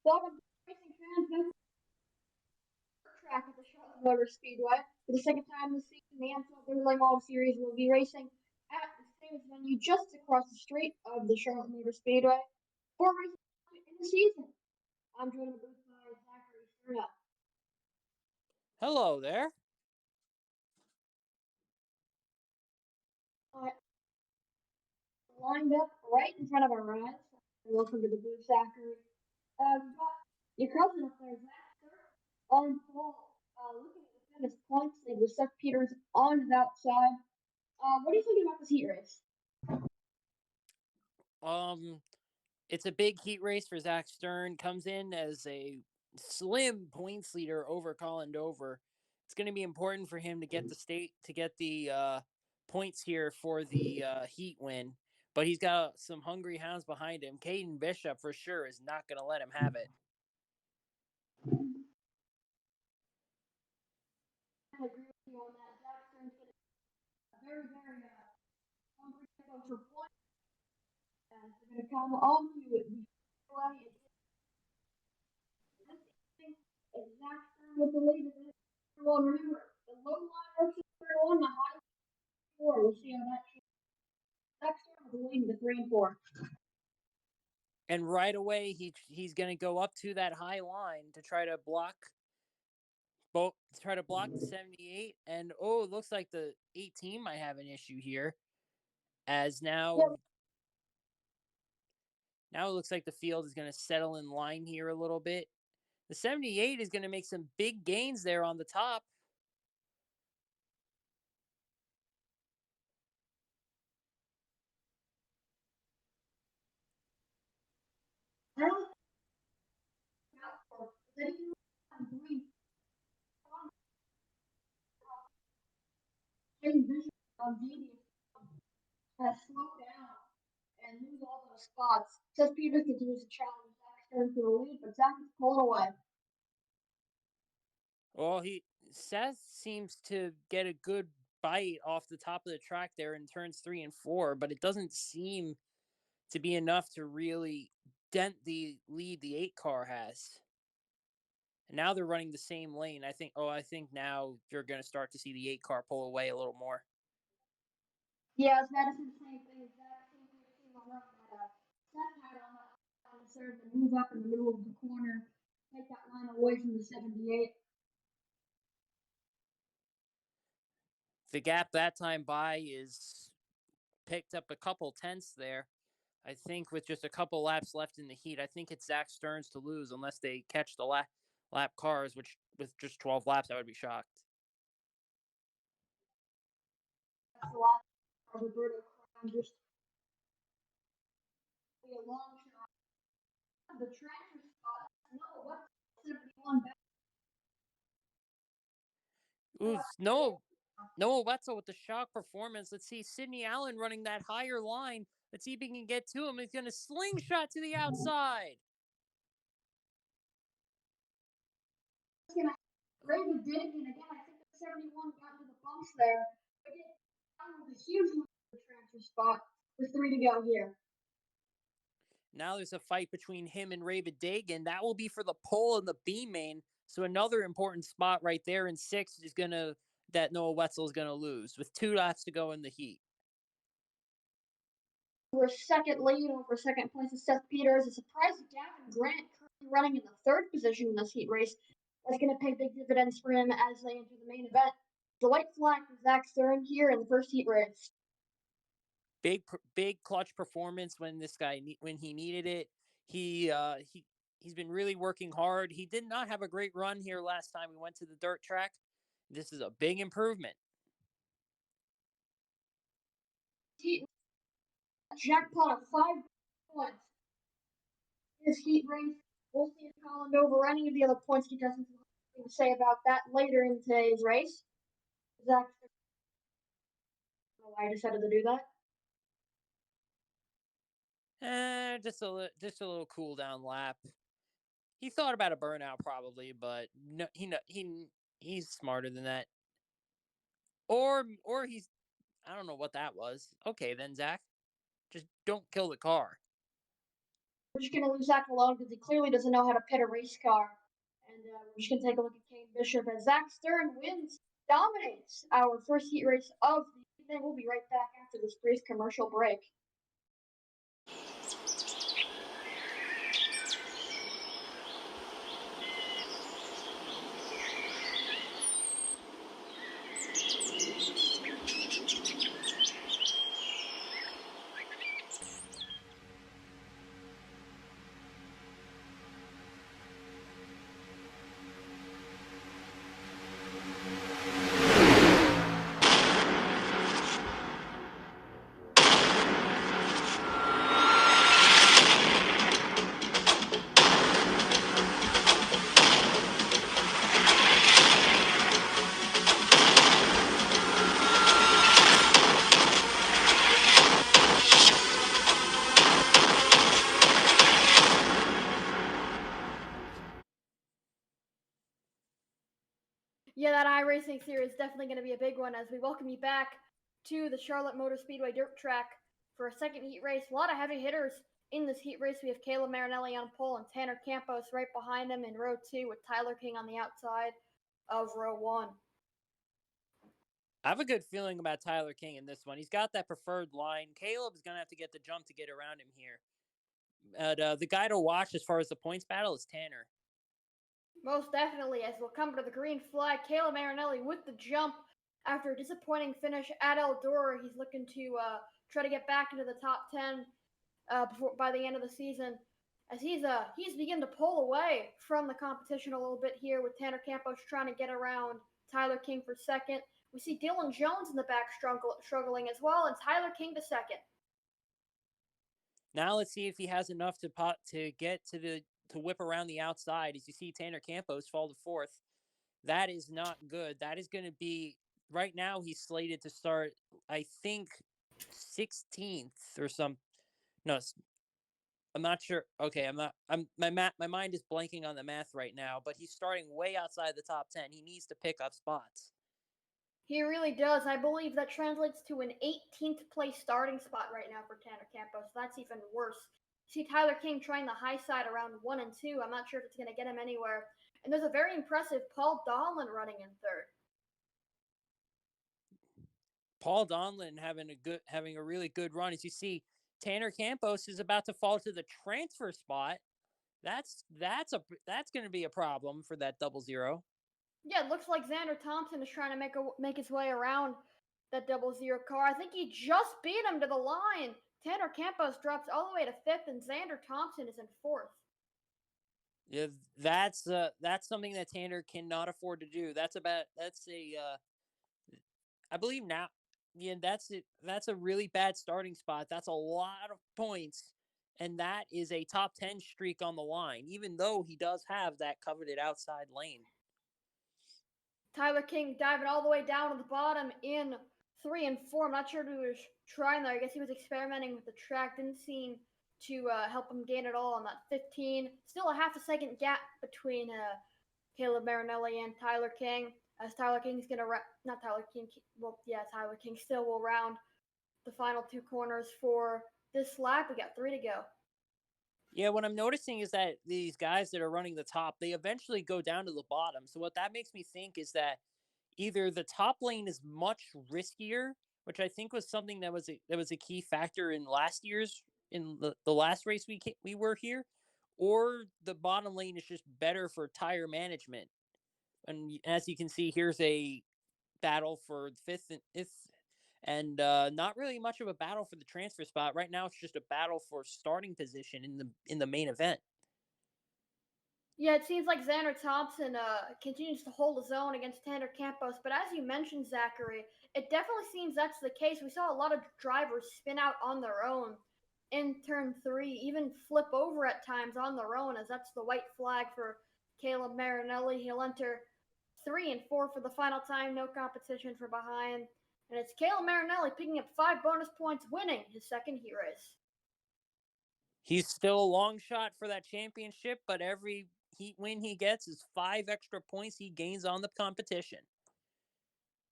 Welcome to Racing Fans. This is the track at the Charlotte Motor Speedway. For the second time this season, the Amsoil Le Mans Series will be racing at the famous venue just across the street of the Charlotte Motor Speedway. Four races in the season. I'm joined in the booth by Zachary Serna. Hello there. Lined up right in front of our eyes. Welcome to the booth, Zachary. We've got your cousin up there, Zach, on pole. Looking at the famous points lead with Seth Peters on the outside. What are you thinking about this heat race? It's a big heat race for Zach Stern. Comes in as a slim points leader over Colin Dover. It's going to be important for him to get the points here for the heat win. But he's got some hungry hounds behind him. Caden Bishop for sure is not going to let him have it. I agree with you on that. Zach Stern's going to be very, very hungry for points. And they're going to come on to it. Is Zach Stern with the lead? Well, remember, the low line works in 3-1, the high 4. We'll see how that changes. Zach Stern with the lead in the 3 and 4. And right away, he's going to go up to that high line to try to block the 78. And it looks like the 18 might have an issue here, as now it looks like the field is going to settle in line here a little bit. The 78 is going to make some big gains there on the top. Has slowed down and lose all those spots. Seth Peters continues to challenge Zach Stern to the lead, but Zach is pulling away. Well, Seth seems to get a good bite off the top of the track there in turns 3 and 4, but it doesn't seem to be enough to really dent the lead the 8 car has. And now they're running the same lane. I think now you're going to start to see the 8 car pull away a little more. Yeah, it's Madison the same thing. Zach seems to be on that Seth had on that serve and move up in the middle of the corner, take that line away from the 78. The gap that time by is picked up a couple tenths there. I think with just a couple laps left in the heat, I think it's Zach Stern's to lose unless they catch the lap cars, which with just 12 laps, I would be shocked. That's the last of Roberto Crown, just a long shot. The transfer spot. No, what's 71 back? Ooh, Noah Wetzel with the shock performance. Let's see Sidney Allen running that higher line. Let's see if he can get to him. He's going to slingshot to the outside. Raven did it, and again, I think the 71 got into the bumps there. Again, a huge transfer spot with 3 to go here. Now there's a fight between him and Raven Dagan. That will be for the pole and the B main. So another important spot right there in 6 is that Noah Wetzel is going to lose with 2 laps to go in the heat. For second lead over second place is Seth Peters. A surprise Gavin Grant currently running in the 3rd position in this heat race. That's going to pay big dividends for him as they enter the main event. The white flag for Zach Stern here in the first heat race. Big clutch performance when he needed it. He's been really working hard. He did not have a great run here last time we went to the dirt track. This is a big improvement. Jackpot of 5 points. This heat race, we'll see if Colin Dover any of the other points contestants will have something to say about that later in today's race. Zach, I don't know why I decided to do that. Just a little cool down lap. He thought about a burnout probably, but no, he's smarter than that. Or he's, I don't know what that was. Okay then, Zach, just don't kill the car. we're just going to leave Zach alone because he clearly doesn't know how to pit a race car. And we're just going to take a look at Kane Bishop as Zach Stern wins, dominates our first heat race of the evening. We'll be right back after this brief commercial break. Yeah, that iRacing series is definitely going to be a big one as we welcome you back to the Charlotte Motor Speedway dirt track for a second heat race. A lot of heavy hitters in this heat race. We have Caleb Marinelli on pole and Tanner Campos right behind him in row 2 with Tyler King on the outside of row 1. I have a good feeling about Tyler King in this one. He's got that preferred line. Caleb's going to have to get the jump to get around him here. The guy to watch as far as the points battle is Tanner. Most definitely, as we'll come to the green flag. Caleb Marinelli with the jump after a disappointing finish at Eldora. He's looking to try to get back into the top 10 by the end of the season. As he's beginning to pull away from the competition a little bit here with Tanner Campos trying to get around Tyler King for second. We see Dylan Jones in the back struggling as well, and Tyler King to second. Now let's see if he has enough to get to whip around the outside. As you see Tanner Campos fall to fourth, that is not good. That is going to be right now. He's slated to start, I think, 16th or some. No, I'm not sure. Okay, I'm not. My mind is blanking on the math right now. But he's starting way outside the top 10. He needs to pick up spots. He really does. I believe that translates to an 18th place starting spot right now for Tanner Campos. That's even worse. See Tyler King trying the high side around 1 and 2. I'm not sure if it's going to get him anywhere. And there's a very impressive Paul Donlin running in third. Paul Donlin having a really good run. As you see, Tanner Campos is about to fall to the transfer spot. That's going to be a problem for that 00. Yeah, it looks like Xander Thompson is trying to make his way around that 00 car. I think he just beat him to the line. Tanner Campos drops all the way to 5th, and Xander Thompson is in 4th. Yeah, that's something that Tanner cannot afford to do. I believe now. Yeah, that's it. That's a really bad starting spot. That's a lot of points, and that is a top 10 streak on the line. Even though he does have that coveted outside lane. Tyler King diving all the way down to the bottom in 3 and 4. I'm not sure if he was trying there. I guess he was experimenting with the track. Didn't seem to help him gain it all on that 15. Still a half a second gap between Caleb Marinelli and Tyler King. As Tyler King's going to, not Tyler King, well, yeah, Tyler King still will round the final 2 corners for this lap. We got 3 to go. Yeah, what I'm noticing is that these guys that are running the top, they eventually go down to the bottom. So what that makes me think is that either the top lane is much riskier, which I think was something that was a key factor in the last race we were here, or the bottom lane is just better for tire management. And as you can see, here's a battle for fifth and not really much of a battle for the transfer spot. Right now, it's just a battle for starting position in the main event. Yeah, it seems like Xander Thompson continues to hold his own against Tanner Campos, but as you mentioned, Zachary, it definitely seems that's the case. We saw a lot of drivers spin out on their own in turn 3, even flip over at times on their own, as that's the white flag for Caleb Marinelli. He'll enter 3 and 4 for the final time, no competition from behind. And it's Caleb Marinelli picking up 5 bonus points, winning his second heat race. He's still a long shot for that championship, but every heat win he gets is 5 extra points he gains on the competition.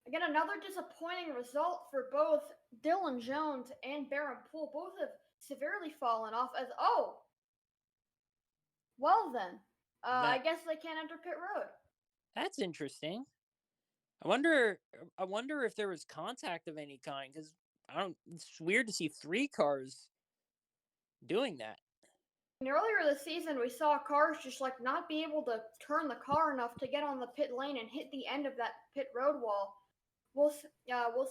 Again, another disappointing result for both Dylan Jones and Baron Poole. Both have severely fallen off as, Well then, I That guess they can't enter pit road. that's interesting. I wonder. I wonder if there was contact of any kind because I don't. It's weird to see 3 cars doing that. And earlier this season, we saw cars just like not be able to turn the car enough to get on the pit lane and hit the end of that pit road wall. We'll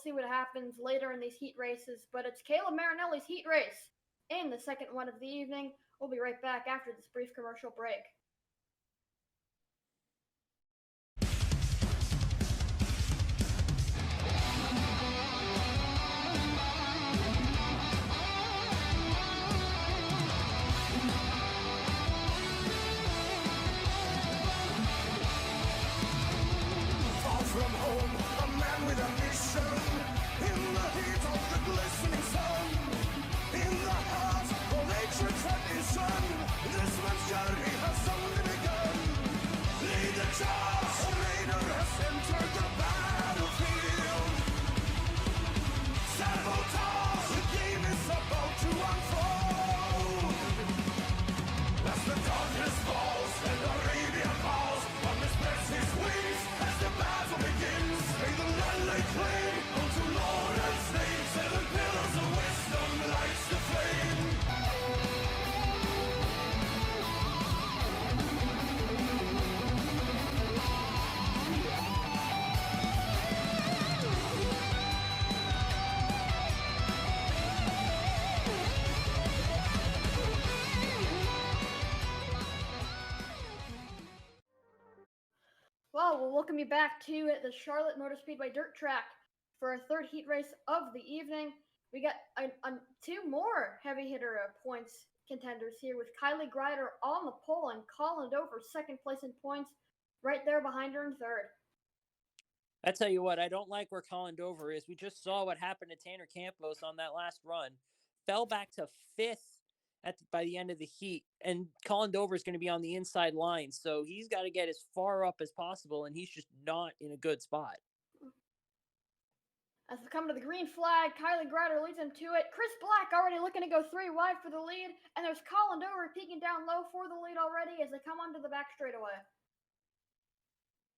see what happens later in these heat races, but it's Caleb Marinelli's heat race in the second one of the evening. We'll be right back after this brief commercial break. From home, a man with a mission. In the heat of the glistening sun, in the heart of ancient tradition, this man's journey has only begun. Lead the charge, a raider has entered the battlefield. Sabotage, the game is about to unfold. As the darkness falls and Arabia falls, on this spreads his wings as the battle begins. May the land lay claim unto Lord and slave. 7 pillars of wisdom lights the flame. Well, we'll welcome you back to the Charlotte Motor Speedway Dirt Track for our third heat race of the evening. We got 2 more heavy hitter points contenders here with Kylie Greider on the pole and Colin Dover second place in points, right there behind her in third. I tell you what, I don't like where Colin Dover is. We just saw what happened to Tanner Campos on that last run. Fell back to 5th by the end of the heat, and Colin Dover is going to be on the inside line, so he's got to get as far up as possible, and he's just not in a good spot. As we come to the green flag, Kylie Greider leads into it. Chris Black already looking to go 3 wide for the lead, and there's Colin Dover peeking down low for the lead already as they come onto the back straightaway.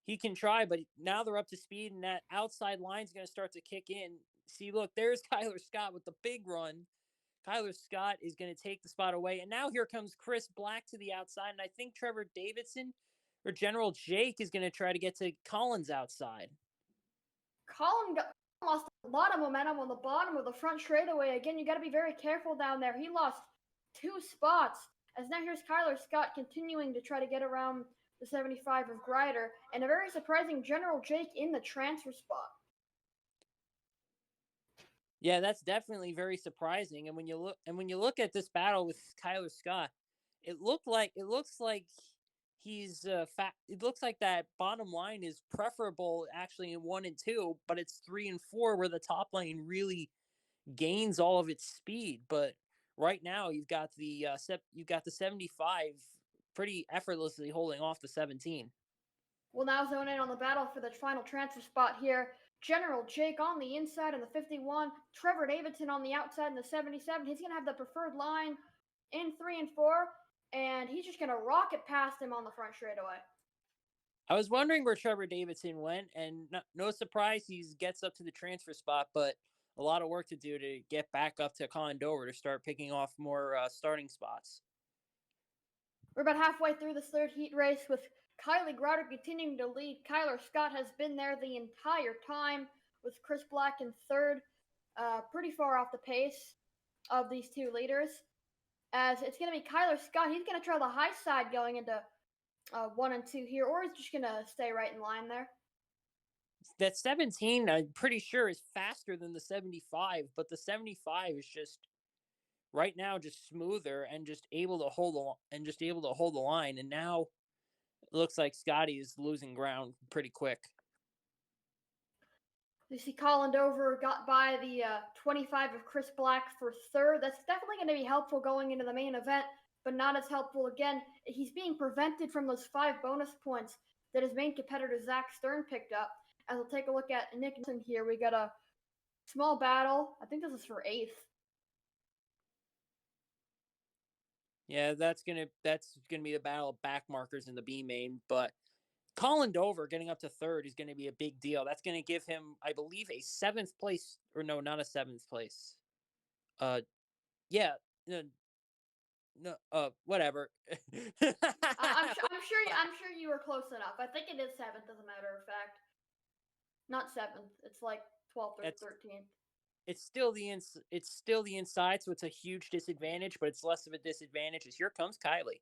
He can try, but now they're up to speed, and that outside line is going to start to kick in. See, look, there's Kyler Scott with the big run. Kyler Scott is going to take the spot away. And now here comes Chris Black to the outside. And I think Trevor Davidson or General Jake is going to try to get to Collins outside. Colin lost a lot of momentum on the bottom of the front straightaway. Again, you got to be very careful down there. He lost 2 spots. As now here's Kyler Scott continuing to try to get around the 75 of Greider. And a very surprising General Jake in the transfer spot. Yeah, that's definitely very surprising. And when you look at this battle with Kyler Scott, it looks like he's it looks like that bottom line is preferable actually in 1 and 2, but it's 3 and 4 where the top lane really gains all of its speed. But right now you've got the 75 pretty effortlessly holding off the 17. We'll now zone in on the battle for the final transfer spot here. General Jake on the inside in the 51. Trevor Davidson on the outside in the 77. He's going to have the preferred line in 3 and 4, and he's just going to rocket past him on the front straightaway. I was wondering where Trevor Davidson went, and no surprise he gets up to the transfer spot, but a lot of work to do to get back up to Colin Dover to start picking off more starting spots. We're about halfway through this third heat race with Kylie Greider continuing to lead. Kyler Scott has been there the entire time with Chris Black in third, pretty far off the pace of these 2 leaders. As it's going to be Kyler Scott. He's going to try the high side going into 1 and 2 here, or he's just going to stay right in line there. That 17, I'm pretty sure, is faster than the 75, but the 75 is just right now just smoother and just able to hold the line. And now it looks like Scotty is losing ground pretty quick. You see Colin Dover got by the 25 of Chris Black for third. That's definitely going to be helpful going into the main event, but not as helpful again. He's being prevented from those 5 bonus points that his main competitor Zach Stern picked up. As we'll take a look at Nick Nixon here, we got a small battle. I think this is for 8th. Yeah, that's gonna be the battle of back markers in the B main, but Colin Dover getting up to third is going to be a big deal. That's going to give him, I believe, a seventh place, or no, not a seventh place. Uh, yeah, no, no, whatever. I'm sure you were close enough. I think it is seventh, as a matter of fact. Not seventh. It's like 12th or It's 13th. it's still the inside, so it's a huge disadvantage, but it's less of a disadvantage. As here comes Kylie.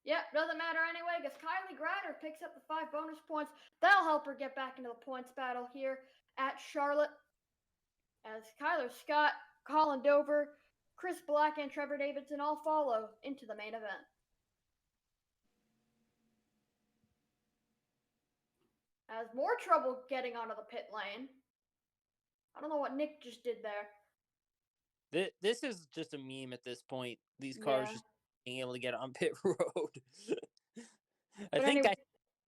Yep, doesn't matter anyway, because Kylie Grader picks up the 5 bonus points. That'll help her get back into the points battle here at Charlotte. As Kyler Scott, Colin Dover, Chris Black, and Trevor Davidson all follow into the main event. Has more trouble getting onto the pit lane. I don't know what Nick just did there. This is just a meme at this point. These cars just being able to get on pit road. I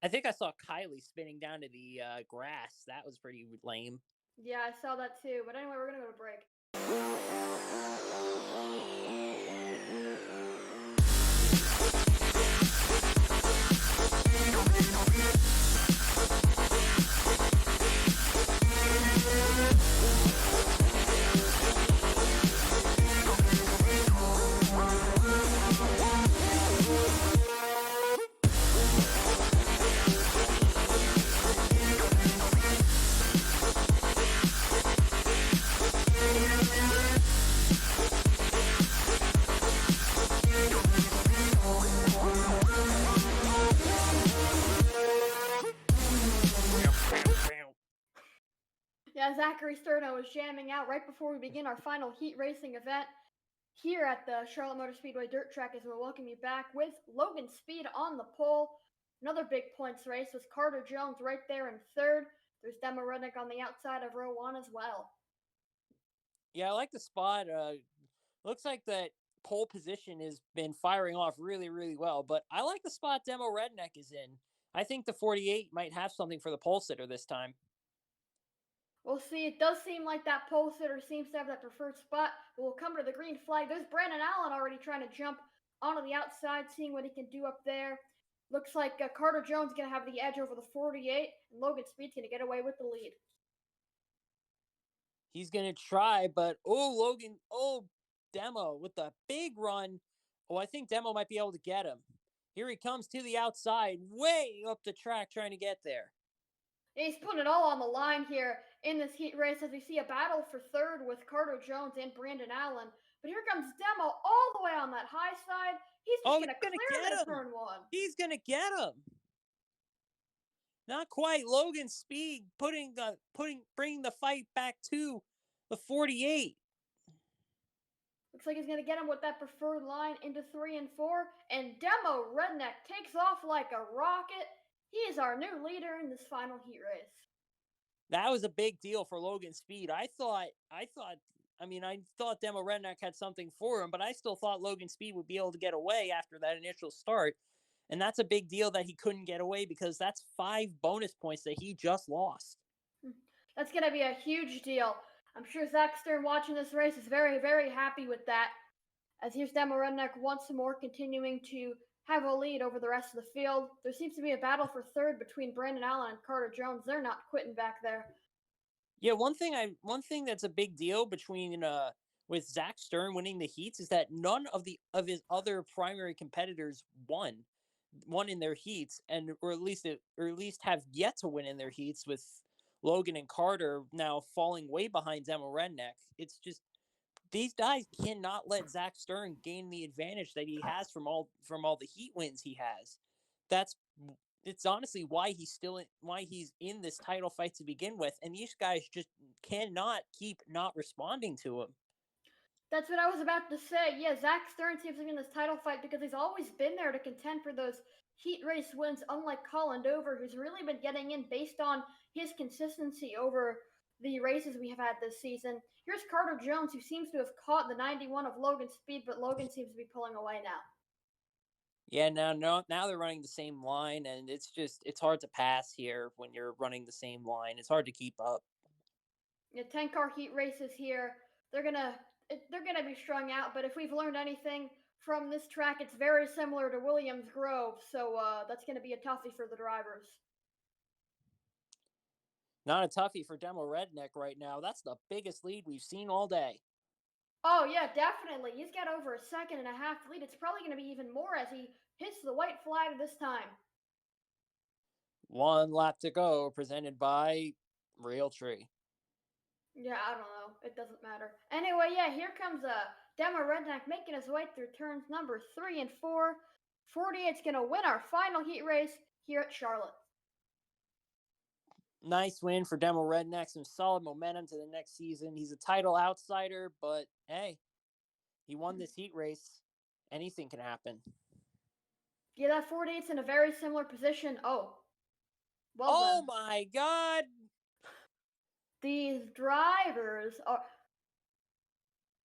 think I saw Kylie spinning down to the grass. That was pretty lame. Yeah, I saw that too. But anyway, we're gonna go to break. Yeah, Zachary Sterno is jamming out right before we begin our final heat racing event here at the Charlotte Motor Speedway dirt track as we'll welcome you back with Logan Speed on the pole. Another big points race with Carter Jones right there in third. There's Demo Rednick on the outside of row 1 as well. Yeah, I like the spot. Looks like that pole position has been firing off really, really well, but I like the spot Demo Redneck is in. I think the 48 might have something for the pole sitter this time. We'll see. It does seem like that pole sitter seems to have that preferred spot, but we'll come to the green flag. There's Brandon Allen already trying to jump onto the outside, seeing what he can do up there. Looks like Carter Jones is going to have the edge over the 48, and Logan Speed's going to get away with the lead. He's going to try, but Demo with the big run. Oh, I think Demo might be able to get him. Here he comes to the outside, way up the track trying to get there. He's putting it all on the line here in this heat race as we see a battle for third with Carter Jones and Brandon Allen. But here comes Demo all the way on that high side. He's just going to clear the turn 1. He's going to get him. Not quite. Logan Speed bringing the fight back to the 48. Looks like he's going to get him with that preferred line into 3 and 4. And Demo Redneck takes off like a rocket. He is our new leader in this final heat race. That was a big deal for Logan Speed. I thought Demo Redneck had something for him, but I still thought Logan Speed would be able to get away after that initial start. And that's a big deal that he couldn't get away because that's 5 bonus points that he just lost. That's going to be a huge deal. I'm sure Zach Stern watching this race is very, very happy with that. As here's Demo Redneck once more continuing to have a lead over the rest of the field. There seems to be a battle for third between Brandon Allen and Carter Jones. They're not quitting back there. Yeah, one thing that's a big deal between with Zach Stern winning the heats is that none of his other primary competitors won in their heats, or at least have yet to win in their heats, with Logan and Carter now falling way behind Demo Redneck. It's just these guys cannot let Zach Stern gain the advantage that he has from all the heat wins he has. It's honestly why he's in this title fight to begin with, and these guys just cannot keep not responding to him. That's what I was about to say. Yeah, Zach Stern seems to be in this title fight because he's always been there to contend for those heat race wins, unlike Colin Dover, who's really been getting in based on his consistency over the races we have had this season. Here's Carter Jones, who seems to have caught the 91 of Logan Speed, but Logan seems to be pulling away now. Yeah, now they're running the same line, and it's hard to pass here when you're running the same line. It's hard to keep up. Yeah, 10-car heat races here. They're gonna be strung out, but if we've learned anything from this track, it's very similar to Williams Grove, so that's going to be a toughie for the drivers. Not a toughie for Demo Redneck right now. That's the biggest lead we've seen all day. Oh, yeah, definitely. He's got over a second and a half lead. It's probably going to be even more as he hits the white flag this time. 1 lap to go, presented by Realtree. Yeah, I don't know. It doesn't matter. Anyway, yeah, here comes Demo Redneck making his way through turns number 3 and 4. 48's going to win our final heat race here at Charlotte. Nice win for Demo Redneck. Some solid momentum to the next season. He's a title outsider, but hey, he won this heat race. Anything can happen. Yeah, that 48's in a very similar position. Oh. Well Oh then. my God. These drivers are...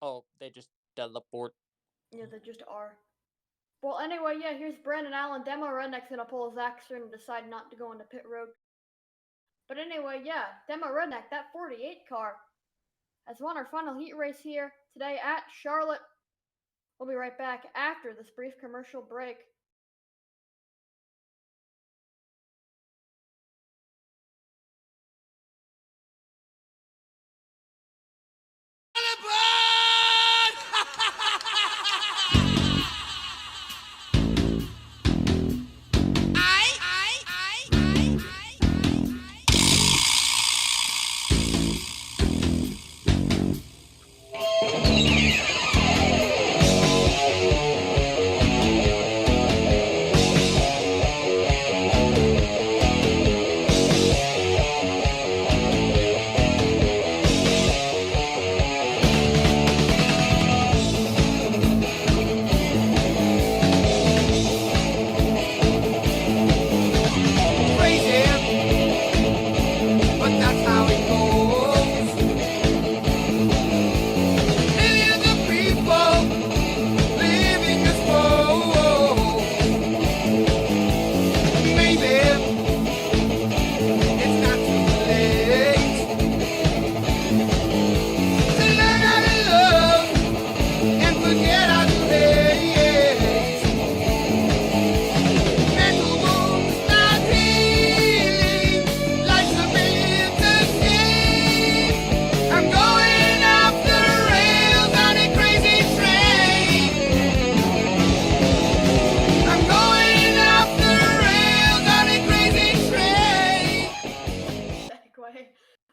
Oh, they just teleport. Yeah, they just are. Well, anyway, yeah, here's Brandon Allen. Demo Redneck's going to pull his action and decide not to go into pit road. But anyway, yeah, Demo Redneck, that 48 car, has won our final heat race here today at Charlotte. We'll be right back after this brief commercial break.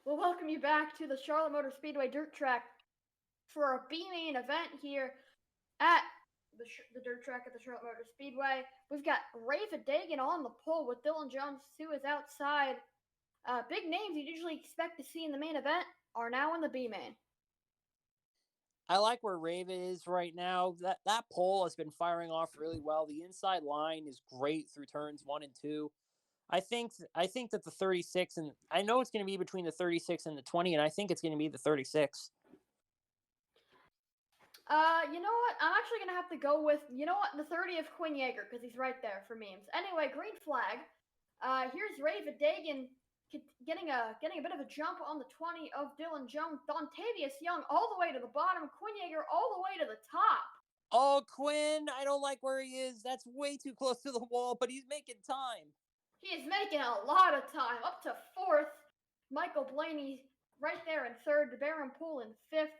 We'll welcome you back to the Charlotte Motor Speedway dirt track for our B-main event here at the dirt track at the Charlotte Motor Speedway. We've got Raven Dagan on the pole with Dylan Jones, who is outside. Big names you'd usually expect to see in the main event are now in the B-main. I like where Raven is right now. That pole has been firing off really well. The inside line is great through turns 1 and 2. I think that the 36, and I know it's going to be between the 36 and the 20, and I think it's going to be the 36. You know what? I'm actually going to have to go with, the 30 of Quinn Yeager, because he's right there for memes. Anyway, green flag. Here's Raven Dagan getting a bit of a jump on the 20 of Dylan Jones. Dontavius Young all the way to the bottom. Quinn Yeager all the way to the top. Oh, Quinn, I don't like where he is. That's way too close to the wall, but he's making time. He is making a lot of time, up to 4th. Michael Blaney right there in 3rd. Baron Poole in 5th.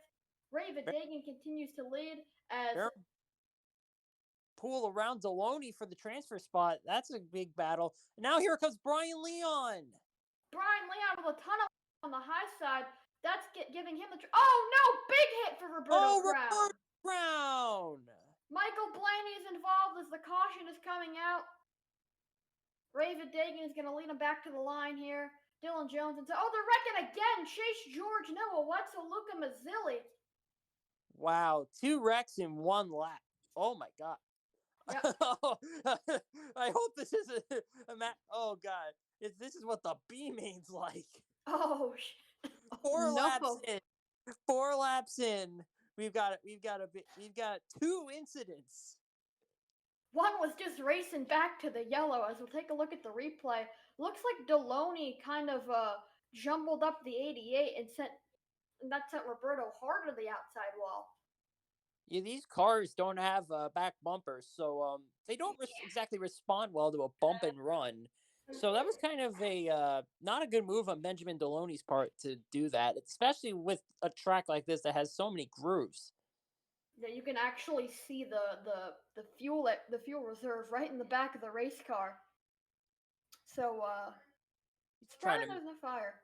Raven Dagan continues to lead as Poole around Deloney for the transfer spot. That's a big battle. Now here comes Brian Leon. Brian Leon with a ton of on the high side. That's giving him the... Oh, no! Big hit for Roberto Brown. Roberto Brown. Michael Blaney is involved as the caution is coming out. Raven Dagan is going to lead him back to the line here. Dylan Jones and... Oh, they're wrecking again. Chase George, Noah Wetzel, Luca Mazzilli. Wow, 2 wrecks in 1 lap. Oh, my God. Yep. I hope this is a match. Oh, God. This is what the B-main's like. Oh, 4 laps in. 4 laps in. We've got 2 incidents. One was just racing back to the yellow. As we'll take a look at the replay, looks like Deloney kind of jumbled up the 88 and that sent Roberto hard to the outside wall. Yeah, these cars don't have back bumpers, so they don't exactly respond well to a bump and run. So that was kind of a not a good move on Benjamin Deloney's part to do that, especially with a track like this that has so many grooves. Yeah, you can actually see the fuel reserve right in the back of the race car. So He's trying surprised to there's no fire.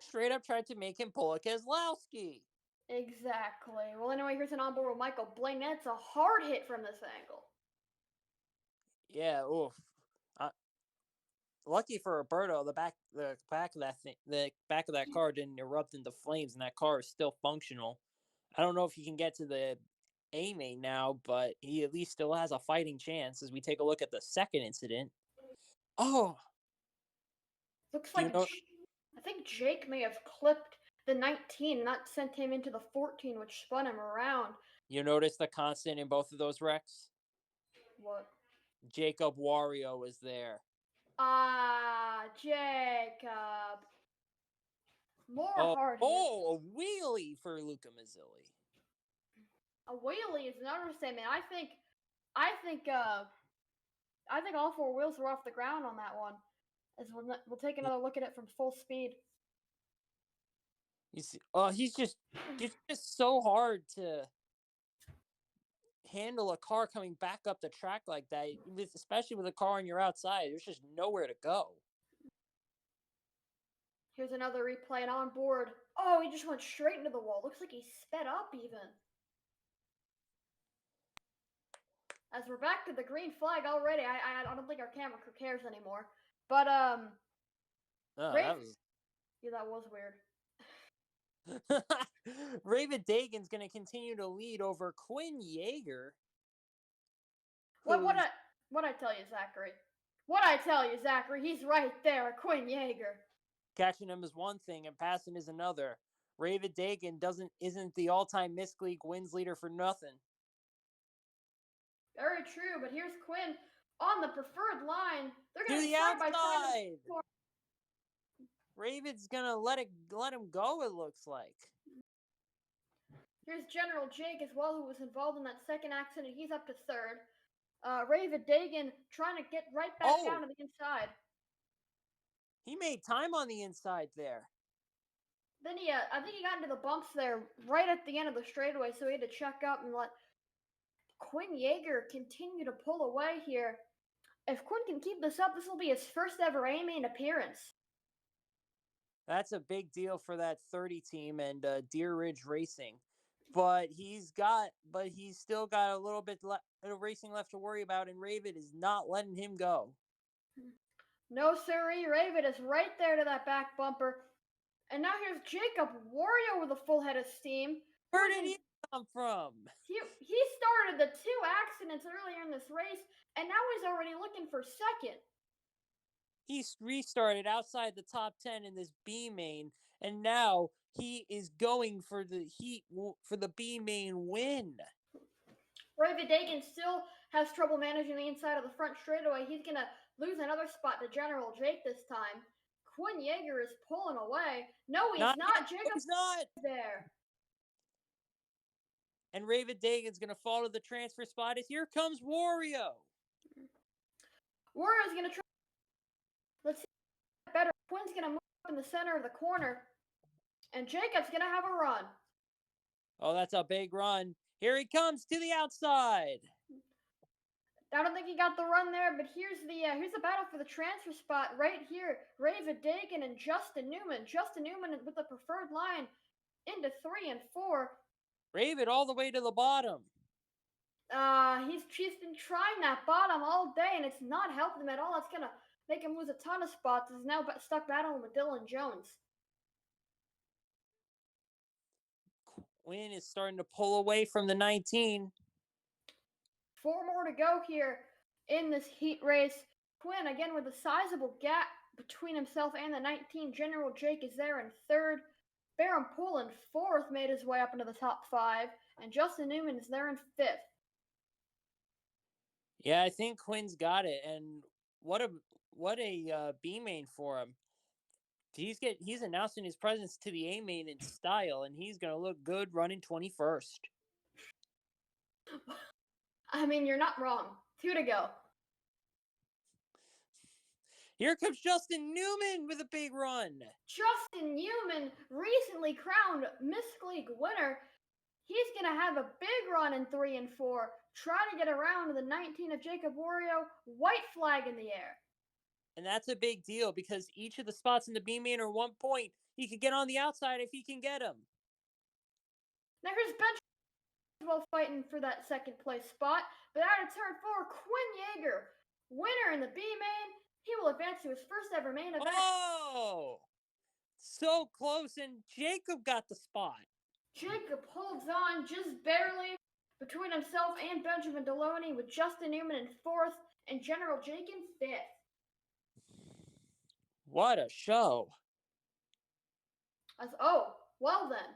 straight up tried to make him pull a Keselowski. Exactly. Well, anyway, here's an onboard with Michael Blaine. That's a hard hit from this angle. Yeah, oof. Uh, Lucky for Roberto, the back of that car didn't erupt into flames, and that car is still functional. I don't know if he can get to the A main now, but he at least still has a fighting chance as we take a look at the second incident. Oh, Looks do you like know? I think Jake may have clipped the 19 and that sent him into the 14, which spun him around. You notice the constant in both of those wrecks? What? Jacob Wario was there. Ah, Jacob. More hard hit. Oh, a wheelie for Luca Mazzilli. A wheelie is an understatement. I think all four wheels were off the ground on that one. As we'll take another look at it from full speed. You see, he's just so hard to handle a car coming back up the track like that, especially with a car on your outside. There's just nowhere to go. Here's another replay and on board. Oh, he just went straight into the wall. Looks like he sped up even. As we're back to the green flag already, I don't think our camera crew cares anymore. But Oh, that was yeah, that was weird. Raven Dagan's going to continue to lead over Quinn Yeager. What I tell you, Zachary? What I tell you, Zachary? He's right there, Quinn Yeager. Catching him is one thing and passing is another. Raven Dagan isn't the all-time Misk League wins leader for nothing. Very true, but here's Quinn on the preferred line. They're going To to be the side by outside. side. Raven's gonna let him go. It looks like. Here's General Jake as well, who was involved in that second accident. He's up to third. Raven Dagan trying to get right back down to the inside. He made time on the inside there. Then I think he got into the bumps there right at the end of the straightaway, so he had to check up and let Quinn Yeager continue to pull away here. If Quinn can keep this up, this will be his first ever A-main appearance. That's a big deal for that 30 team and Deer Ridge Racing. But he's still got a little bit of racing left to worry about, and Raven is not letting him go. No, sirree. Raven is right there to that back bumper. And now here's Jacob Wario with a full head of steam. Where did he come from? He started the two accidents earlier in this race, and now he's already looking for second. He restarted outside the top 10 in this B main, and now he is going for the B main win. Raven Dagan still has trouble managing the inside of the front straightaway. He's going to lose another spot to General Jake this time. Quinn Yeager is pulling away. No, he's not. He's not there. And Raven Dagan's going to fall to the transfer spot as here comes Wario. Wario's going to try. Let's see better. Quinn's going to move up in the center of the corner. And Jacob's going to have a run. Oh, that's a big run. Here he comes to the outside. I don't think he got the run there, but here's the battle for the transfer spot right here. Raven Dagan and Justin Newman. Justin Newman with the preferred line into 3 and 4. Raven all the way to the bottom. He's been trying that bottom all day, and it's not helping him at all. It's gonna make him lose a ton of spots. He's now stuck battling with Dylan Jones. Quinn is starting to pull away from the 19. 4 more to go here in this heat race. Quinn, again, with a sizable gap between himself and the 19. General Jake is there in third. Baron Poole in fourth made his way up into the top 5. And Justin Newman is there in fifth. Yeah, I think Quinn's got it. And what a B main for him. He's announcing his presence to the A main in style, and he's going to look good running 21st. I mean, you're not wrong. 2 to go. Here comes Justin Newman with a big run. Justin Newman, recently crowned Myst League winner. He's going to have a big run in 3 and 4, trying to get around the 19 of Jacob Wario, white flag in the air. And that's a big deal because each of the spots in the B main are 1 point. He could get on the outside if he can get him. Now here's Bench fighting for that second place spot, but out of turn 4, Quinn Yeager, winner in the B main. He will advance to his first ever main event. Oh! So close, and Jacob got the spot. Jacob holds on just barely between himself and Benjamin Deloney, with Justin Newman in 4th and General Jake in 5th. What a show. Well then.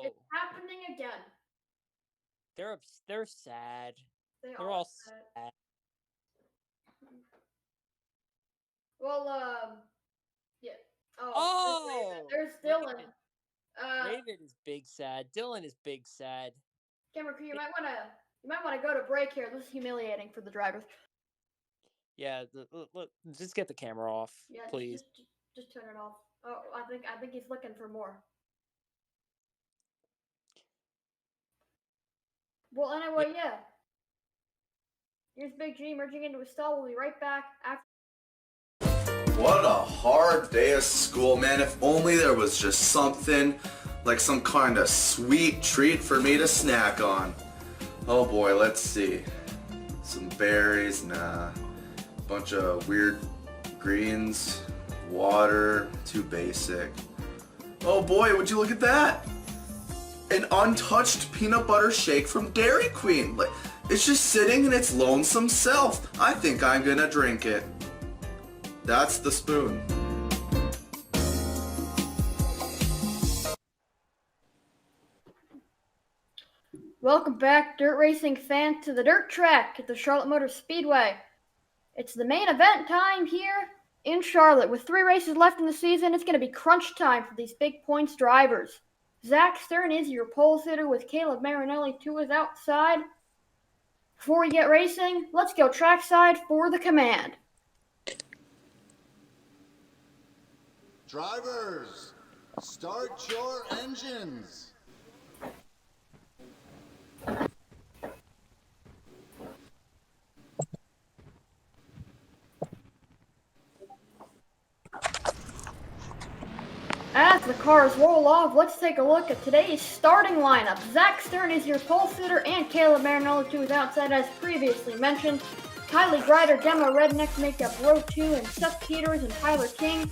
It's happening again. They're sad. They're all sad. Well, yeah. There's Dylan. Raven is big sad. Dylan is big sad. Camera crew, you might want to go to break here. This is humiliating for the drivers. Yeah, just get the camera off, please. Just turn it off. Oh, I think he's looking for more. Well, anyway, yeah. Here's Big G merging into a stall. We'll be right back after. What a hard day of school, man. If only there was just something, like some kind of sweet treat for me to snack on. Oh boy, let's see. Some berries, nah. Bunch of weird greens, water, too basic. Oh boy, would you look at that? An untouched peanut butter shake from Dairy Queen. Like, it's just sitting in its lonesome self. I think I'm gonna drink it. That's the spoon. Welcome back, dirt racing fans, to the dirt track at the Charlotte Motor Speedway. It's the main event time here in Charlotte. With 3 races left in the season, it's going to be crunch time for these big points drivers. Zach Stern is your pole sitter with Caleb Marinelli to his outside. Before we get racing, let's go trackside for the command. Drivers, start your engines. As the cars roll off, let's take a look at today's starting lineup. Zach Stern is your pole sitter and Caleb Marinelli to his outside, as previously mentioned. Kylie Greider, Demo Redneck make up row 2, and Seth Peters and Tyler King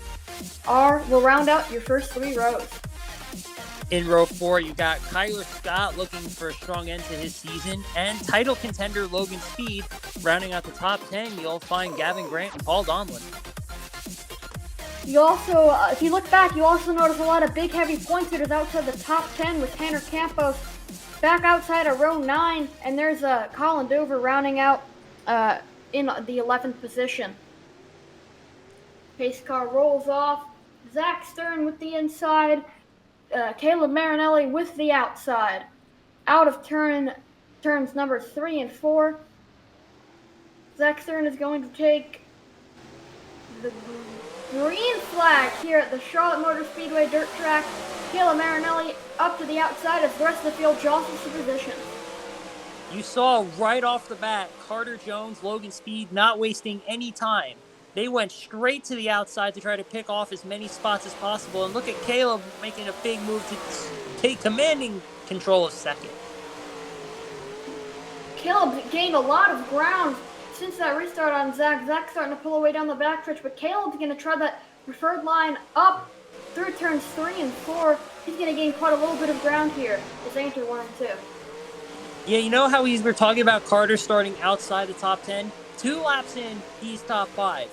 will round out your first 3 rows. In row 4, you got Kyler Scott looking for a strong end to his season, and title contender Logan Speed. Rounding out the top 10, you'll find Gavin Grant and Paul Donlin. You also, if you look back, you also notice a lot of big, heavy point hitters outside the top 10, with Tanner Campos back outside of row 9, and there's Colin Dover rounding out in the 11th position. Pace car rolls off. Zach Stern with the inside. Caleb Marinelli with the outside. Out of turns number 3 and 4. Zach Stern is going to take the green flag here at the Charlotte Motor Speedway dirt track. Caleb Marinelli up to the outside as the rest of the field jostles for position. You saw right off the bat, Carter Jones, Logan Speed not wasting any time. They went straight to the outside to try to pick off as many spots as possible. And look at Caleb making a big move to take commanding control of second. Caleb gained a lot of ground since that restart on Zach. Zach's starting to pull away down the backstretch, but Caleb's going to try that preferred line up through turns 3 and 4. He's going to gain quite a little bit of ground here as they enter 1 and 2. Yeah, you know how we're talking about Carter starting outside the top 10? 2 laps in, he's top 5.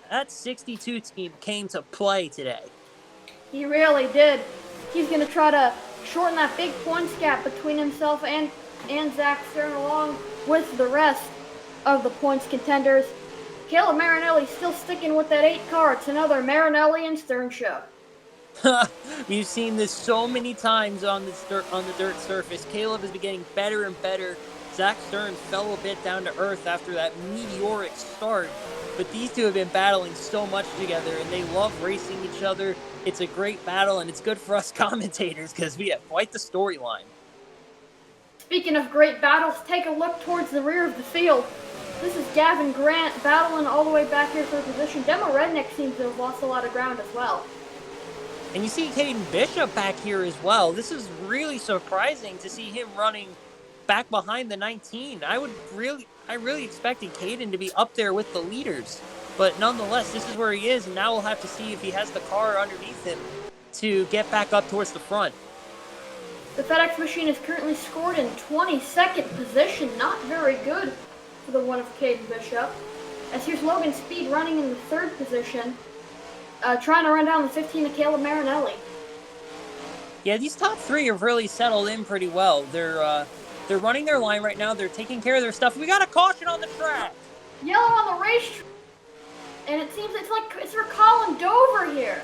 That 62 team came to play today. He really did. He's going to try to shorten that big points gap between himself and Zach Stern, along with the rest of the points contenders. Caleb Marinelli still sticking with that 8 car. It's another Marinelli and Stern show. We've seen this so many times on the dirt surface. Caleb has been getting better and better. Zach Stern fell a bit down to earth after that meteoric start, but these two have been battling so much together, and they love racing each other. It's a great battle, and it's good for us commentators because we have quite the storyline. Speaking of great battles, take a look towards the rear of the field. This is Gavin Grant battling all the way back here for position. Demo Redneck seems to have lost a lot of ground as well. And you see Caden Bishop back here as well. This is really surprising to see him running back behind the 19. I really expected Caden to be up there with the leaders. But nonetheless, this is where he is, and now we'll have to see if he has the car underneath him to get back up towards the front. The FedEx machine is currently scored in 22nd position. Not very good for the one of Caden Bishop. As here's Logan Speed running in the 3rd position, trying to run down the 15 of Caleb Marinelli. Yeah, these top 3 have really settled in pretty well. They're running their line right now. They're taking care of their stuff. We got a caution on the track. Yellow on the racetrack. And it seems it's for Colin Dover here.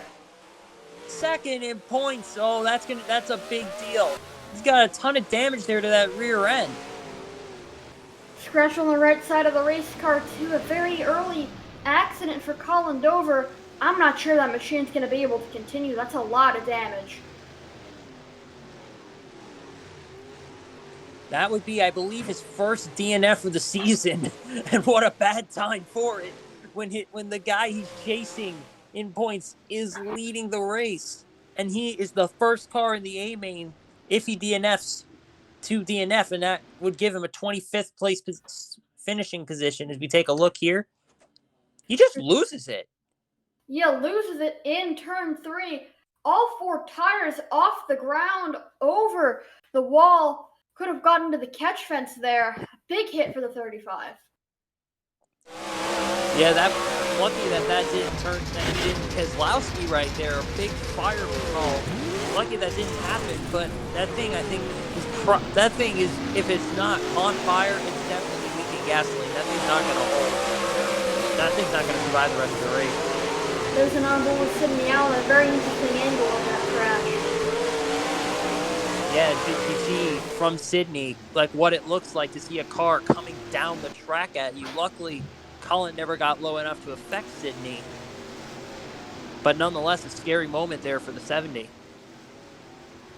2nd in points. Oh, that's a big deal. He's got a ton of damage there to that rear end. Scratch on the right side of the race car too. A very early accident for Colin Dover. I'm not sure that machine's going to be able to continue. That's a lot of damage. That would be, I believe, his first DNF of the season. And what a bad time for it when the guy he's chasing in points is leading the race. And he is the first car in the A main, if he DNFs, to DNF. And that would give him a 25th place finishing position. As we take a look here, he just loses it. Yeah, loses it in turn 3. All 4 tires off the ground, over the wall. Could have gotten to the catch fence there. Big hit for the 35. Yeah, lucky that didn't turn. That didn't Keselowski right there. A big fire call. Lucky that didn't happen. But that thing, I think, is if it's not on fire, it's definitely leaking gasoline. That thing's not going to hold. That thing's not going to survive the rest of the race. There's an onboard with Sydney Allen. A very interesting angle of that crash. Yeah, you see from Sydney, like what it looks like to see a car coming down the track at you. Luckily, Colin never got low enough to affect Sydney. But nonetheless, a scary moment there for the 70.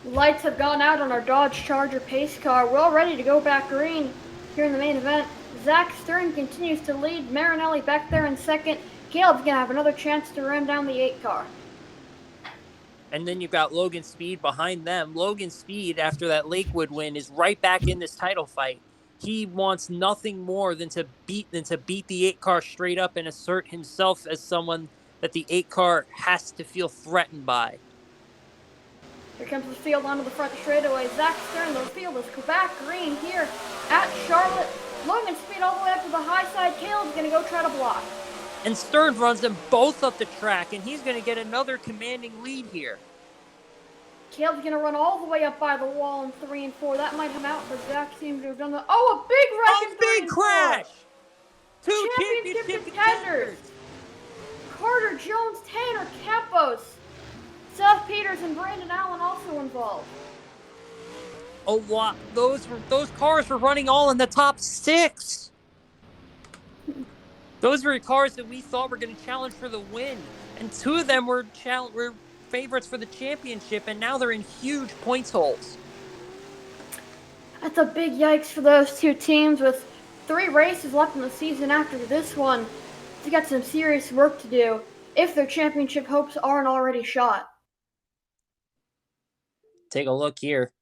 Lights have gone out on our Dodge Charger pace car. We're all ready to go back green here in the main event. Zach Stern continues to lead. Marinelli back there in 2nd. Caleb's going to have another chance to run down the 8 car. And then you've got Logan Speed behind them. Logan Speed, after that Lakewood win, is right back in this title fight. He wants nothing more than to beat the 8 car straight up and assert himself as someone that the 8 car has to feel threatened by. Here comes the field onto the front straightaway. Zach Stern, the field is back green here at Charlotte. Logan Speed all the way up to the high side. Caleb's going to go try to block. And Stern runs them both up the track, and he's going to get another commanding lead here. Caleb's going to run all the way up by the wall in 3 and 4. That might come out, but Zach seems to have done the... Oh, a big wreck in 3 and 4. Crash! 2 Championship contenders. Carter Jones, Tanner Campos, Seth Peters, and Brandon Allen also involved. A lot. Those cars were running all in the top 6. Those were cars that we thought were going to challenge for the win, and 2 of them were favorites for the championship, and now they're in huge points holes. That's a big yikes for those 2 teams with 3 races left in the season after this one. They got some serious work to do if their championship hopes aren't already shot. Take a look here.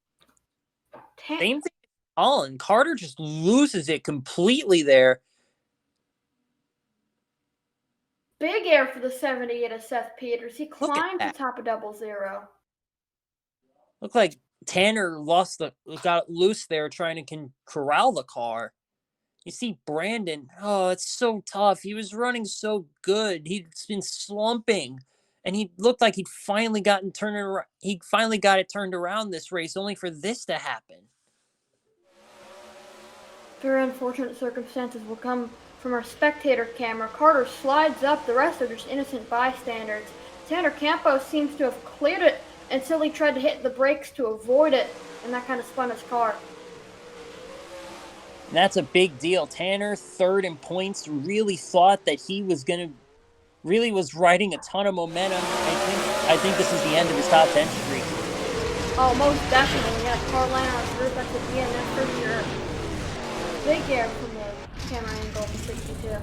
Same thing with Colin. Carter just loses it completely there. Big air for the 78 of Seth Peters. He climbed to top of 00. Looked like Tanner got loose there trying to corral the car. You see Brandon. Oh, it's so tough. He was running so good. He'd been slumping, and he looked like he'd finally got it turned around this race, only for this to happen. Very unfortunate circumstances will come from our spectator camera. Carter slides up. The rest are just innocent bystanders. Tanner Campos seems to have cleared it until he tried to hit the brakes to avoid it, and that kind of spun his car. And that's a big deal. Tanner, third in points, really thought that he was really was riding a ton of momentum. I think this is the end of his top 10 streak. Oh, most definitely. Yeah, car line on his roof, that's at the end, that's for sure. Big air from the camera angle of the 62.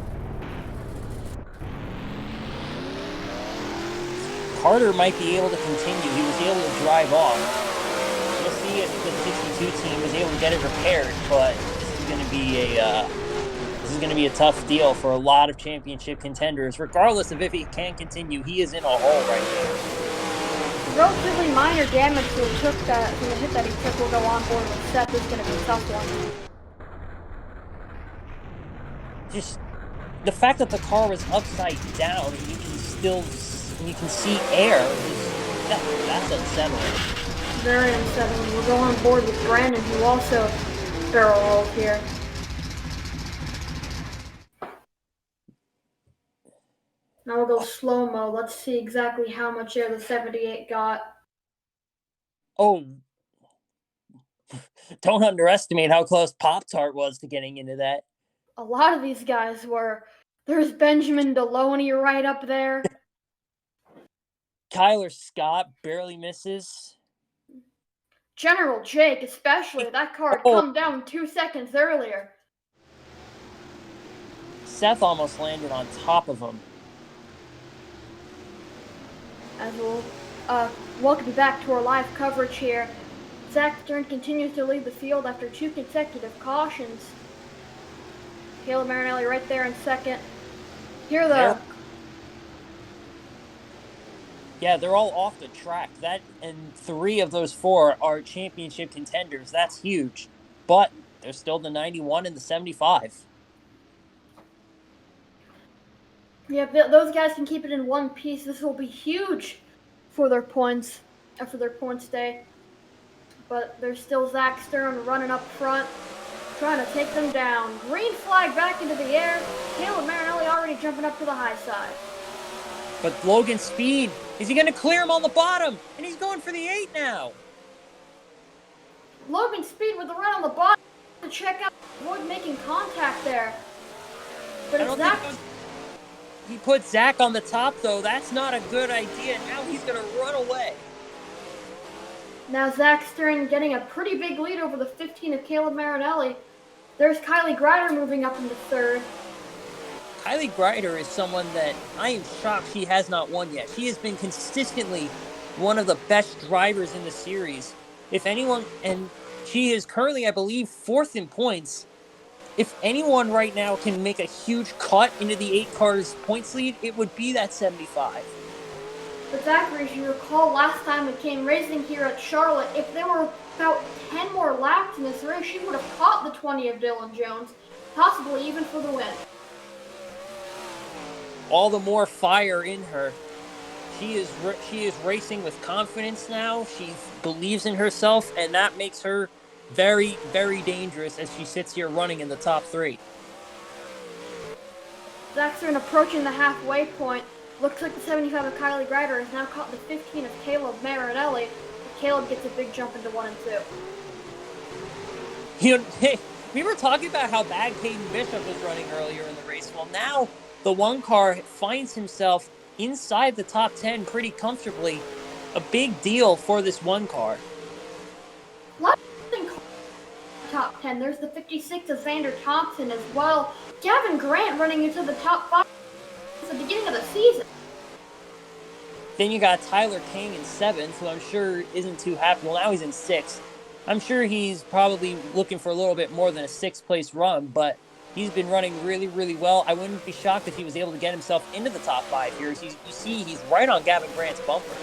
Carter might be able to continue. He was able to drive off. We'll see if the 62 team is able to get it repaired, but this is going to be a tough deal for a lot of championship contenders. Regardless of if he can continue, he is in a hole right now. Relatively minor damage from the hit that he took will go on board with Seth. This is going to be a tough one. Just the fact that the car was upside down and you can see air, that's unsettling. Very unsettling. We'll go on board with Brandon, who also barrel rolled here. Now we'll go slow-mo. Let's see exactly how much air the 78 got. Oh, don't underestimate how close Pop-Tart was to getting into that. A lot of these guys were. There's Benjamin Deloney right up there. Kyler Scott barely misses. General Jake, especially. That car had come down 2 seconds earlier. Seth almost landed on top of him. As we'll welcome you back to our live coverage here. Zach Stern continues to lead the field after 2 consecutive cautions. Caleb Marinelli right there in second. Here they're all off the track. That and 3 of those 4 are championship contenders. That's huge. But there's still the 91 and the 75. Yeah, those guys can keep it in one piece. This will be huge for their points day. But there's still Zach Stern running up front, trying to take them down. Green flag back into the air. Caleb Marinelli already jumping up to the high side. But Logan Speed, is he going to clear him on the bottom? And he's going for the 8 now. Logan Speed with the run on the bottom to check out, avoid making contact there. But it's Zach. He put Zach on the top, though. That's not a good idea. Now he's going to run away. Now Zach Stern getting a pretty big lead over the 15 of Caleb Marinelli. There's Kylie Grider moving up into third. Kylie Grider is someone that I am shocked she has not won yet. She has been consistently one of the best drivers in the series. If anyone, and she is currently, I believe, 4th in points. If anyone right now can make a huge cut into the 8 cars points lead, it would be that 75. But Zachary, as you recall, last time we came racing here at Charlotte, if there were about 10 more laps in this race, she would have caught the 20 of Dylan Jones, possibly even for the win. All the more fire in her. She is racing with confidence now. She believes in herself, and that makes her very, very dangerous as she sits here running in the top 3. Zach Stern approaching the halfway point. Looks like the 75 of Kylie Grider has now caught the 15 of Caleb Marinelli. Caleb gets a big jump into 1 and 2. You know, hey, we were talking about how bad Caden Bishop was running earlier in the race. Well, now the 1 car finds himself inside the top 10 pretty comfortably. A big deal for this 1 car. Top 10. There's the 56 of Xander Thompson as well. Gavin Grant running into the top 5 at the beginning of the season. Then you got Tyler King in 7th, who I'm sure isn't too happy. Well, now he's in 6th. I'm sure he's probably looking for a little bit more than a 6th place run, but he's been running really, really well. I wouldn't be shocked if he was able to get himself into the top 5 here. You see, he's right on Gavin Grant's bumper.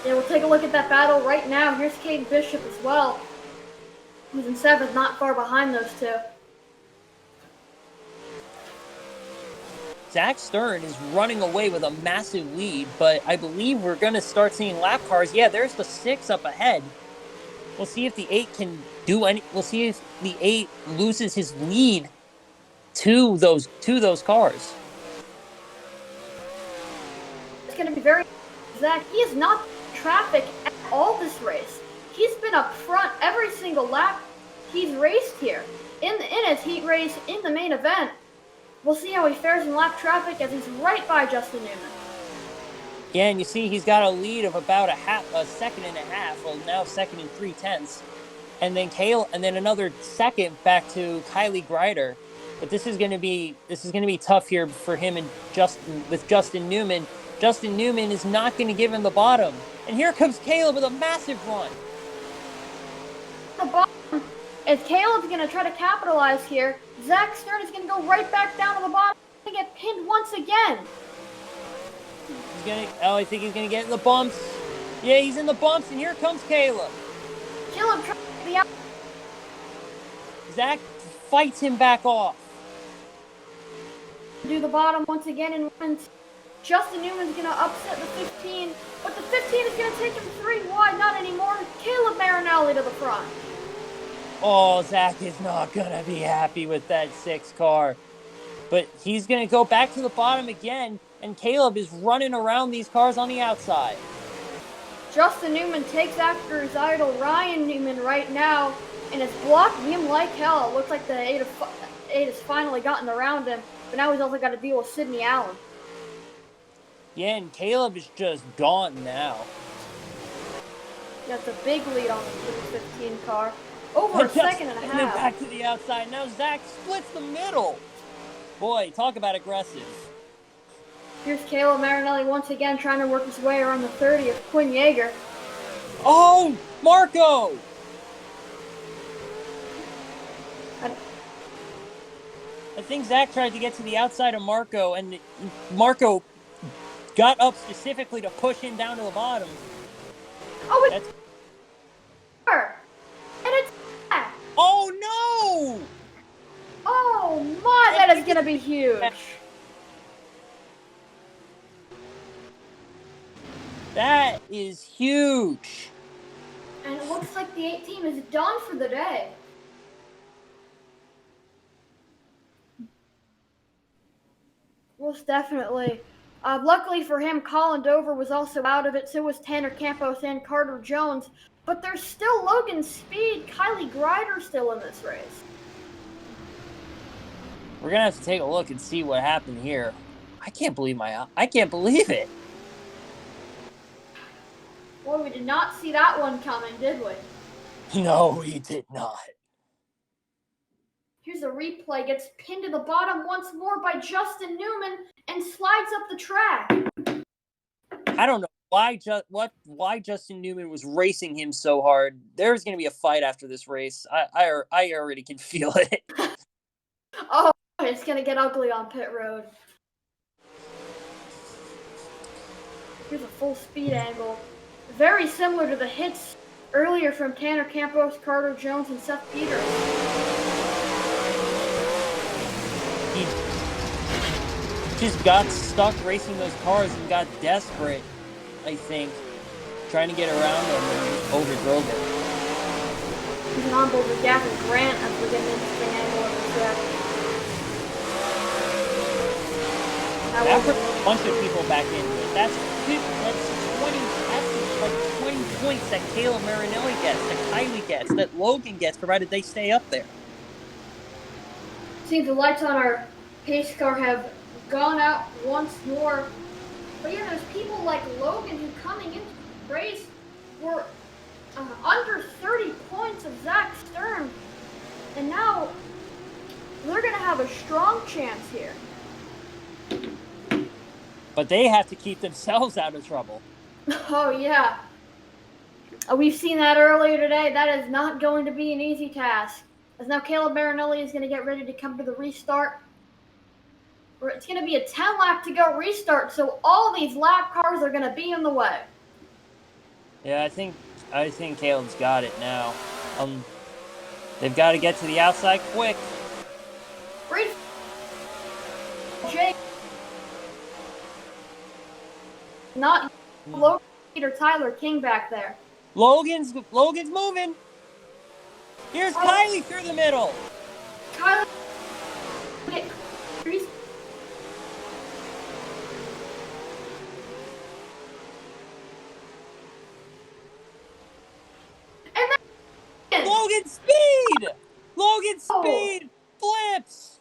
Yeah, we'll take a look at that battle right now. Here's Caden Bishop as well, who's in 7th, not far behind those 2. Zach Stern is running away with a massive lead, but I believe we're going to start seeing lap cars. Yeah, there's the 6 up ahead. We'll see if the 8 can do any. We'll see if the 8 loses his lead to those cars. it's going to be very exact. He is not traffic at all this race. He's been up front every single lap he's raced here. In his heat race, in the main event, we'll see how he fares in lap traffic as he's right by Justin Newman. Yeah, and you see he's got a lead of about a second and a half. Well, now second and 3/10, and then another second back to Kylie Greider. But this is going to be tough here for him and Justin Newman. Justin Newman is not going to give him the bottom, and here comes Caleb with a massive run. The bottom, as Caleb's going to try to capitalize here, Zach Stern is going to go right back down to the bottom and get pinned once again. I think he's going to get in the bumps. Yeah, he's in the bumps, and here comes Caleb. Caleb tries to the out. Zach fights him back off. Do the bottom once again and runs. Justin Newman's going to upset the 15, but the 15 is going to take him 3 wide, not anymore. Caleb Marinelli to the front. Oh, Zach is not going to be happy with that 6 car. But he's going to go back to the bottom again, and Caleb is running around these cars on the outside. Justin Newman takes after his idol Ryan Newman right now, and is blocking him like hell. It looks like the 8 has finally gotten around him, but now he's also got to deal with Sidney Allen. Yeah, and Caleb is just gone now. That's a big lead on the 15 car. Over a second and a half. And then back to the outside. Now Zach splits the middle. Boy, talk about aggressive. Here's Caleb Marinelli once again trying to work his way around the 30 of Quinn Yeager. Oh, Marco! I think Zach tried to get to the outside of Marco, and Marco got up specifically to push him down to the bottom. Oh, it's her! And it's Zach! Oh, no! Oh, my! That is going to be huge. That is huge. And it looks like the 8 team is done for the day. Most definitely. Luckily for him, Colin Dover was also out of it. So was Tanner Campos and Carter Jones. But there's still Logan Speed, Kylie Greider still in this race. We're gonna have to take a look and see what happened here. I can't believe it. Boy, we did not see that one coming, did we? No, we did not. Here's a replay. Gets pinned to the bottom once more by Justin Newman and slides up the track. I don't know why Justin Newman was racing him so hard. There's going to be a fight after this race. I already can feel it. Oh, it's going to get ugly on pit road. Here's a full speed angle. Very similar to the hits earlier from Tanner Campos, Carter Jones, and Seth Peters. He just got stuck racing those cars and got desperate, I think, trying to get around them and just overdrove it. He's an onboard with Gavin Grant as we get an interesting angle of the track. That put a bunch of people back into it. That's 20 points that Caleb Marinelli gets, that Kylie gets, that Logan gets, provided they stay up there. Seems the lights on our pace car have gone out once more. But yeah, there's people like Logan who coming into the race were under 30 points of Zach Stern. And now they're going to have a strong chance here. But they have to keep themselves out of trouble. Oh, yeah. We've seen that earlier today. That is not going to be an easy task. As now Caleb Marinelli is going to get ready to come to the restart. It's going to be a 10-lap to go restart, so all these lap cars are going to be in the way. Yeah, I think Caleb's got it now. They've got to get to the outside quick. Jake. Not Logan or Tyler King back there. Logan's moving. Here's Kylie through the middle. Kylie. Logan Speed! Logan Oh. Speed flips!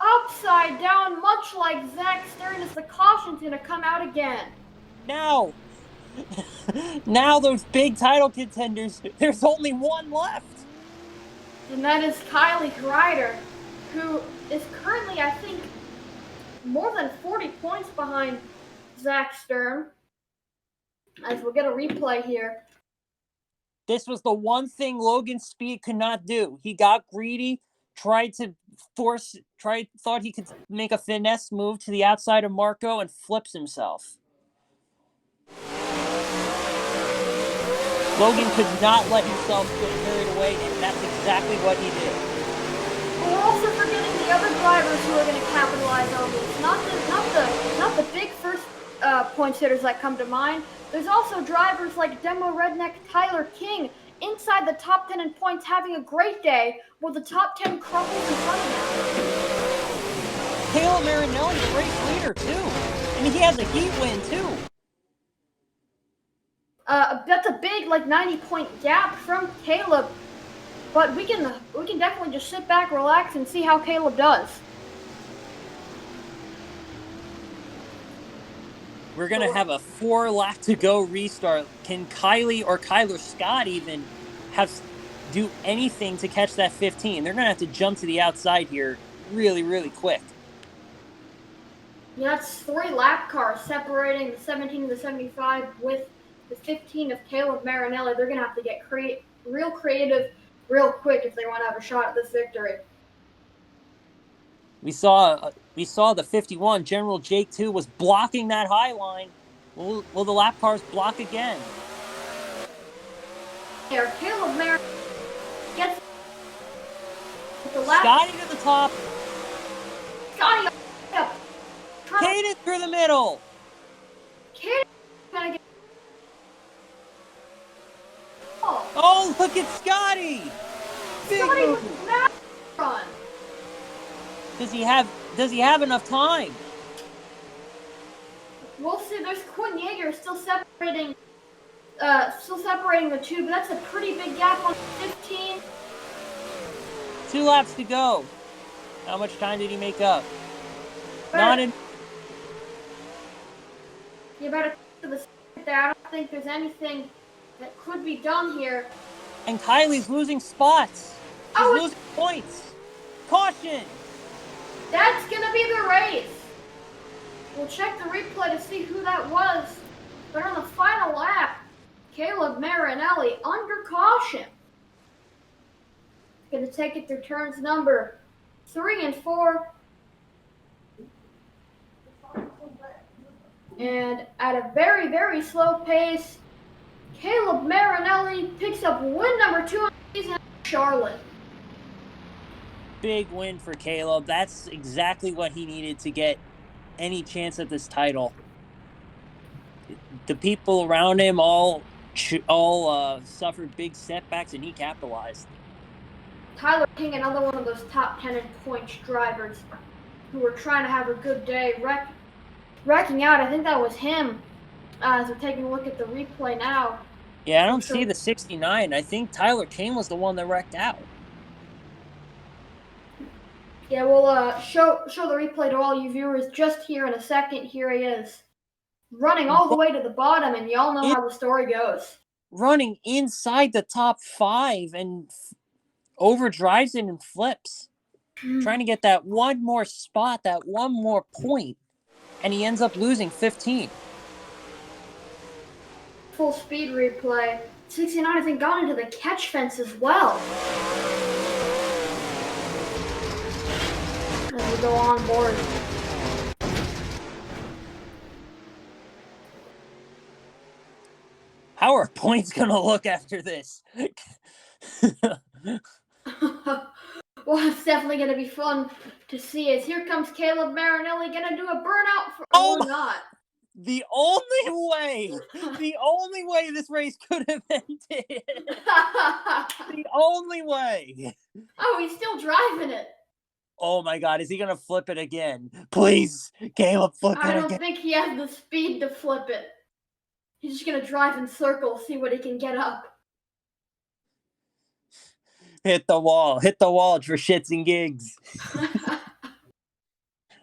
Upside down, much like Zach Stern, as the caution's going to come out again. Now those big title contenders, there's only one left. And that is Kylie Ryder, who is currently, I think, more than 40 points behind Zach Stern. As we'll get a replay here. This was the one thing Logan Speed could not do. He got greedy, thought he could make a finesse move to the outside of Marco and flips himself. Logan could not let himself get carried away, and that's exactly what he did. We're also forgetting the other drivers who are going to capitalize on this. Not the big first points hitters that come to mind. There's also drivers like Demo Redneck Tyler King inside the top 10 in points, having a great day, while the top 10 crumbles in front of him. Caleb Marinelli's a race leader too, and he has a heat win too. That's a big 90-point gap from Caleb, but we can definitely just sit back, relax, and see how Caleb does. We're going to have a 4 lap to go restart. Can Kylie or Kyler Scott even do anything to catch that 15? They're going to have to jump to the outside here really, really quick. Yeah, it's 3 lap cars separating the 17 and the 75 with the 15 of Caleb Marinelli. They're going to have to get real creative real quick if they want to have a shot at this victory. We saw the 51, General Jake 2, was blocking that high line. Will the lap cars block again? There, Caleb Marinelli gets the lap. Scotty to the top. Scotty up. Caden through the middle. Caden gonna get. Oh, look at Scotty. Big Scotty move. with that run. Does he have enough time? We'll see. There's Quinn Yeager still separating the two, but that's a pretty big gap on 15. 2 laps to go. How much time did he make up? You better to the side there. I don't think there's anything that could be done here. And Kylie's losing spots. She's losing points. Caution! That's gonna be the race. We'll check the replay to see who that was. But on the final lap, Caleb Marinelli under caution. Gonna take it through turns number 3 and 4. And at a very, very slow pace, Caleb Marinelli picks up win number 2 on the season at Charlotte. Big win for Caleb. That's exactly what he needed to get any chance at this title. The people around him all suffered big setbacks, and he capitalized. Tyler King, another one of those top 10 in points drivers who were trying to have a good day, wrecking out. I think that was him. As we're taking a look at the replay now. Yeah, I don't see the 69. I think Tyler King was the one that wrecked out. Yeah, we'll show the replay to all you viewers just here in a second. Here he is, running all the way to the bottom, and y'all know how the story goes. Running inside the top 5 and overdrives it and flips. Trying to get that one more spot, that one more point, and he ends up losing 15. Full speed replay. 69, I think, got into the catch fence as well. As we go on board. How are points going to look after this? Well, it's definitely going to be fun to see as here comes Caleb Marinelli going to do a burnout or not. The only way this race could have ended. The only way. Oh, he's still driving it. Oh my God, is he going to flip it again? Please, Caleb, flip it again. I don't think he has the speed to flip it. He's just going to drive in circles, see what he can get up. Hit the wall for shits and gigs.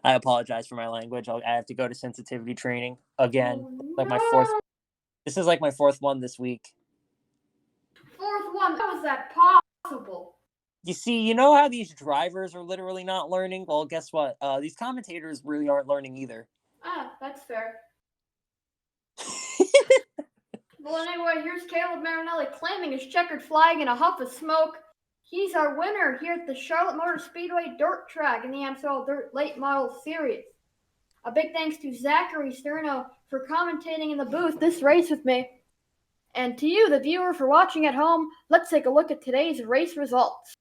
I apologize for my language. I have to go to sensitivity training again. Oh, My fourth. This is like my fourth one this week. Fourth one. How is that possible? You see, you know how these drivers are literally not learning? Well, guess what? These commentators really aren't learning either. Ah, that's fair. Well, anyway, here's Caleb Marinelli claiming his checkered flag in a huff of smoke. He's our winner here at the Charlotte Motor Speedway dirt track in the Amsoil Dirt Late Model Series. A big thanks to Zachary Sterno for commentating in the booth this race with me. And to you, the viewer, for watching at home, let's take a look at today's race results.